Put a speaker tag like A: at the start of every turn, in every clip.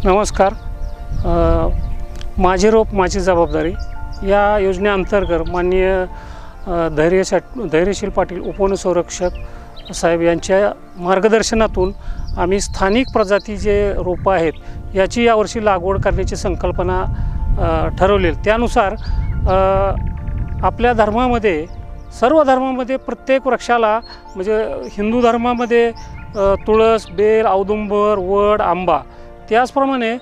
A: नमस्कार. माझे रोप माझी जबाबदारी या योजनेअंतर्गत माननीय धैर्यशील पाटील उपवनसंरक्षक साहेब यांच्या मार्गदर्शनातून आम्ही स्थानिक प्रजाती जे रोपं आहेत याची यावर्षी लागवड करण्याची संकल्पना ठरवलेली. त्यानुसार आपल्या धर्मामध्ये सर्व धर्मामध्ये प्रत्येक वृक्षाला म्हणजे हिंदू धर्मामध्ये तुळस, बेल, औदुंबर, वड, आंबा, त्याचप्रमाणे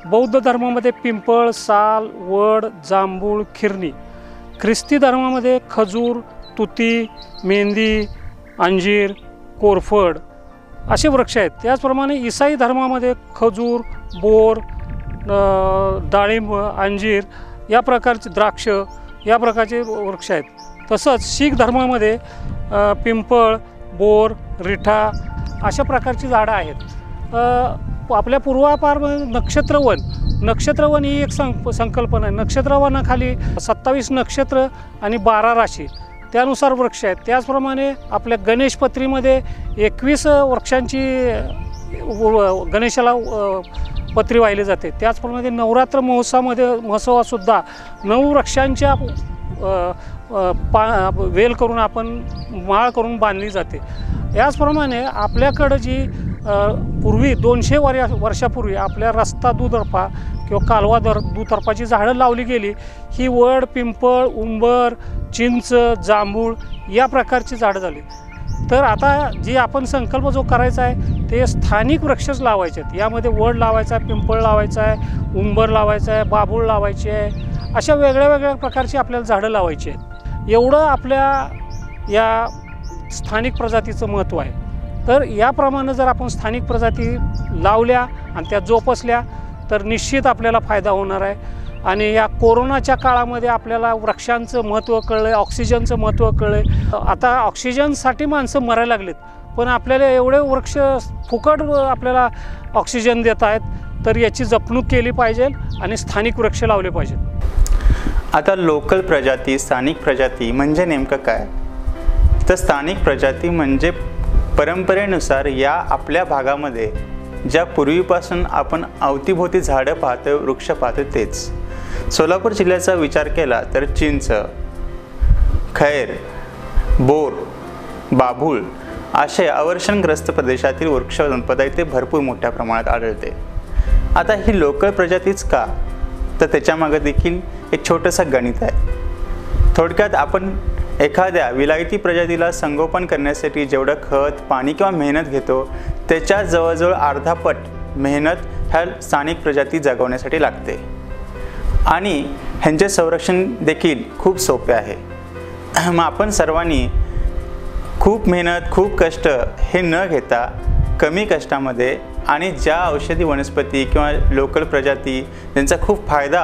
A: बौद्ध धर्मामध्ये पिंपळ, साल, वड, जांभूळ, खिरणी, ख्रिस्ती धर्मामध्ये खजूर, तुती, मेंदी, अंजीर, कोरफड असे वृक्ष आहेत. त्याचप्रमाणे ईसाई धर्मामध्ये खजूर, बोर, डाळिंब, अंजीर या प्रकारचे, द्राक्ष या प्रकारचे वृक्ष आहेत. तसंच शीख धर्मामध्ये पिंपळ, बोर, रिठा अशा प्रकारची झाडं आहेत. आपल्या पूर्वापार नक्षत्रवन ही एक संकल्पना आहे. नक्षत्रवनाखाली 27 नक्षत्र आणि 12 राशी त्यानुसार वृक्ष आहेत. त्याचप्रमाणे आपल्या गणेशपत्रीमध्ये 21 वृक्षांची गणेशाला पत्री वाहिली जाते. त्याचप्रमाणे नवरात्र महोत्सवातसुद्धा 9 वृक्षांच्या वेल करून आपण माळ करून बांधली जाते. याचप्रमाणे आपल्याकडं जी पूर्वी 200 वर्षापूर्वी आपल्या रस्ता दुतर्फा किंवा कालवा दुतर्फाची झाडं लावली गेली. ही वड, पिंपळ, उंबर, चिंच, जांभूळ या प्रकारची झाडं झाली. तर आता जी आपण संकल्प जो करायचा आहे ते स्थानिक वृक्षच लावायचे आहेत. यामध्ये वड लावायचा आहे, पिंपळ लावायचा आहे, उंबर लावायचा आहे, बाभूळ लावायची आहे, अशा वेगळ्या वेगळ्या प्रकारची आपल्याला झाडं लावायची आहेत. एवढं आपल्या या स्थानिक प्रजातीचं महत्त्व आहे. तर याप्रमाणे जर आपण स्थानिक प्रजाती लावल्या आणि त्या जोपासल्या तर निश्चित आपल्याला फायदा होणार आहे. आणि या कोरोनाच्या काळामध्ये आपल्याला वृक्षांचं महत्त्व कळलं आहे, ऑक्सिजनचं महत्त्व कळलं आहे. आता ऑक्सिजनसाठी माणसं मरायला लागलेत, पण आपल्याला एवढे वृक्ष फुकट आपल्याला ऑक्सिजन देत आहेत. तर याची जपणूक केली पाहिजे आणि स्थानिक वृक्ष लावले पाहिजेत.
B: आता लोकल प्रजाती, स्थानिक प्रजाती म्हणजे नेमकं काय? तर स्थानिक प्रजाती म्हणजे परंपरेनुसार या आपल्या भागामध्ये ज्या पूर्वीपासून आपण अवतीभोवती झाडं पाहतो, वृक्ष पाहतो तेच. सोलापूर जिल्ह्याचा विचार केला तर चिंच, खैर, बोर, बाभूळ असे अवर्षणग्रस्त प्रदेशातील वृक्ष संपदा इथे भरपूर मोठ्या प्रमाणात आढळते. आता ही लोकल प्रजातीच का? तर त्याच्यामागे देखील एक छोटंसं गणित आहे. थोडक्यात आपण एखाद्या विलायती प्रजातीला संगोपन करण्यासाठी जेवढं खत, पाणी किंवा मेहनत घेतो त्याच्या जवळजवळ अर्धापट मेहनत ह्या स्थानिक प्रजाती जगवण्यासाठी लागते. आणि ह्यांचे संरक्षण देखील खूप सोपे आहे. मग आपण सर्वांनी खूप मेहनत, खूप कष्ट हे न घेता कमी कष्टामध्ये आणि ज्या औषधी वनस्पती किंवा लोकल प्रजाती ज्यांचा खूप फायदा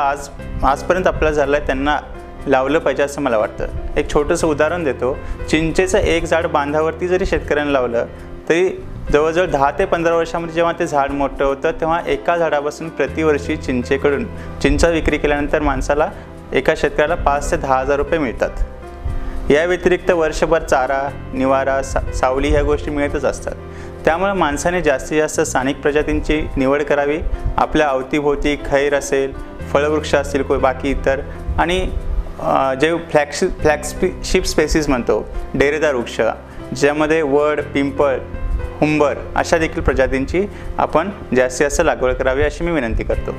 B: आजपर्यंत आपल्याला झाला आहे त्यांना लावलं पाहिजे असं मला वाटतं. एक छोटंसं उदाहरण देतो. चिंचेचं एक झाड बांधावरती जरी शेतकऱ्यांनी लावलं तरी जवळजवळ 10 ते 15 वर्षामध्ये जेव्हा ते झाड मोठं होतं तेव्हा एका झाडापासून प्रतिवर्षी चिंचेकडून चिंचा विक्री केल्यानंतर माणसाला, एका शेतकऱ्याला 5 ते 10 हजार रुपये मिळतात. या व्यतिरिक्त वर्षभर चारा, निवारा, सावली ह्या गोष्टी मिळतच असतात. त्यामुळे माणसाने जास्तीत जास्त स्थानिक प्रजातींची निवड करावी. आपल्या अवतीभोवती खैर असेल, फळवृक्ष असतील, कोई बाकी इतर, आणि जे फ्लॅगशिप स्पेसीस म्हणतो, डेरेदार वृक्ष ज्यामध्ये वड, पिंपळ, उंबर अशा देखील प्रजातींची आपण जास्तीत जास्त लागवड करावी अशी मी विनंती करतो.